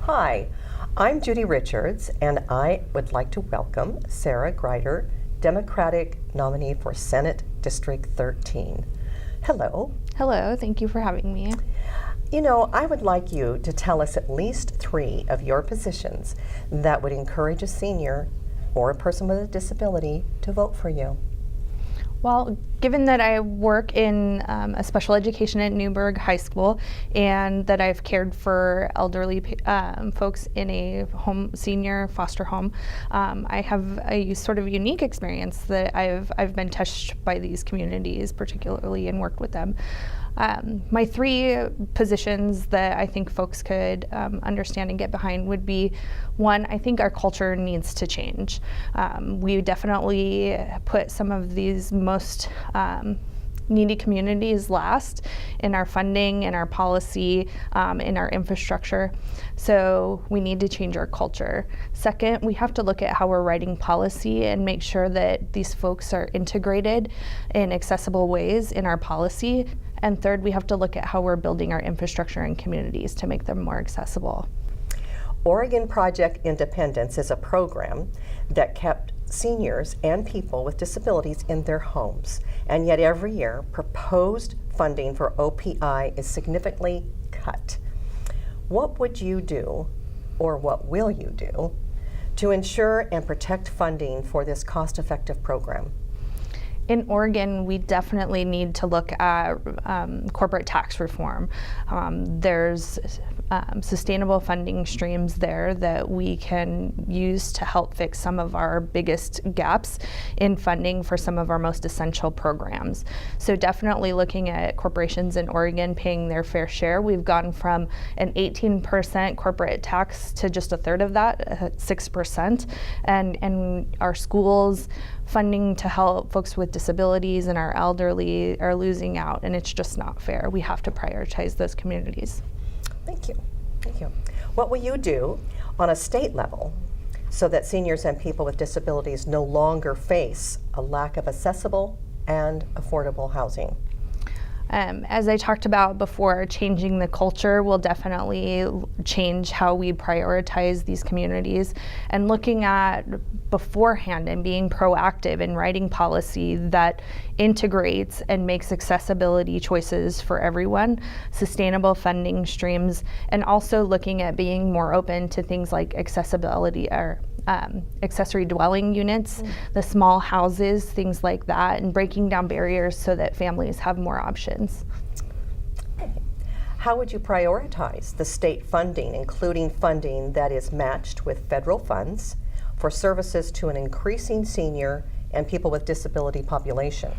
Hi, I'm Judy Richards, and I would like to welcome Sarah Greider, Democratic nominee for Senate District 13. Hello. Hello, thank you for having me. You know, I would like you to tell us at least 3 of your positions that would encourage a senior or a person with a disability to vote for you. Well, given that I work in a special education at Newburgh High School and that I've cared for elderly folks in a senior foster home, I have a sort of unique experience that I've been touched by these communities particularly and worked with them. My 3 positions that I think folks could understand and get behind would be, 1, I think our culture needs to change. We definitely put some of these most needy communities last in our funding, in our policy, in our infrastructure. So we need to change our culture. 2nd, we have to look at how we're writing policy and make sure that these folks are integrated in accessible ways in our policy. And 3rd, we have to look at how we're building our infrastructure and communities to make them more accessible. Oregon Project Independence is a program that kept seniors and people with disabilities in their homes. And yet every year, proposed funding for OPI is significantly cut. What would you do, or what will you do, to ensure and protect funding for this cost-effective program? In Oregon, we definitely need to look at corporate tax reform. There's sustainable funding streams there that we can use to help fix some of our biggest gaps in funding for some of our most essential programs. So definitely looking at corporations in Oregon paying their fair share. We've gone from an 18% corporate tax to just 1/3 of that, 6%. And our schools funding to help folks with disabilities and our elderly are losing out, and it's just not fair. We have to prioritize those communities. Thank you. Thank you. What will you do on a state level so that seniors and people with disabilities no longer face a lack of accessible and affordable housing? As I talked about before, changing the culture will definitely change how we prioritize these communities, and looking at beforehand and being proactive in writing policy that integrates and makes accessibility choices for everyone, sustainable funding streams, and also looking at being more open to things like accessibility or accessory dwelling units, the small houses, things like that, and breaking down barriers so that families have more options. How would you prioritize the state funding, including funding that is matched with federal funds for services to an increasing senior and people with disability population?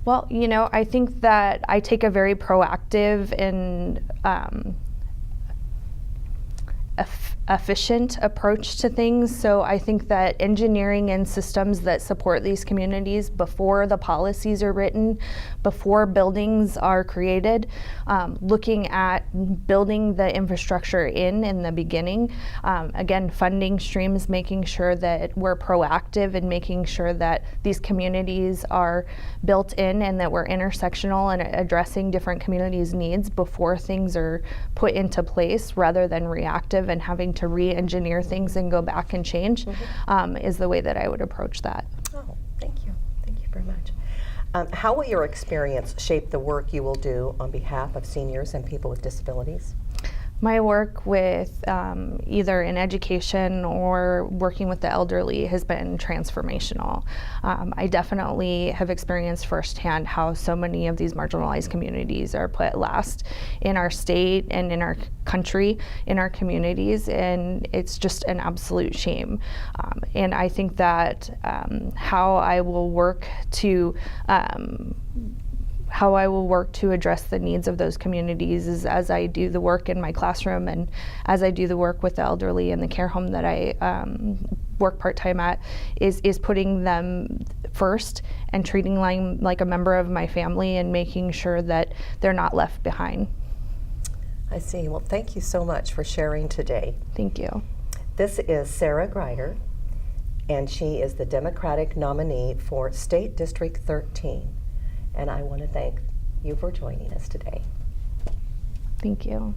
Well, you know, I think that I take a very proactive and efficient approach to things. So I think that engineering and systems that support these communities before the policies are written, before buildings are created, looking at building the infrastructure in the beginning. Again, funding streams, making sure that we're proactive and making sure that these communities are built in and that we're intersectional and addressing different communities' needs before things are put into place rather than reactive and having to re-engineer things and go back and change is the way that I would approach that. Oh, thank you. Thank you very much. How will your experience shape the work you will do on behalf of seniors and people with disabilities? My work with either in education or working with the elderly has been transformational. I definitely have experienced firsthand how so many of these marginalized communities are put last in our state and in our country, in our communities, and it's just an absolute shame. And I think that how I will work to address the needs of those communities is as I do the work in my classroom and as I do the work with the elderly in the care home that I work part-time at, is putting them first and treating them like a member of my family and making sure that they're not left behind. I see. Well, thank you so much for sharing today. Thank you. This is Sarah Greider, and she is the Democratic nominee for State District 13. And I want to thank you for joining us today. Thank you.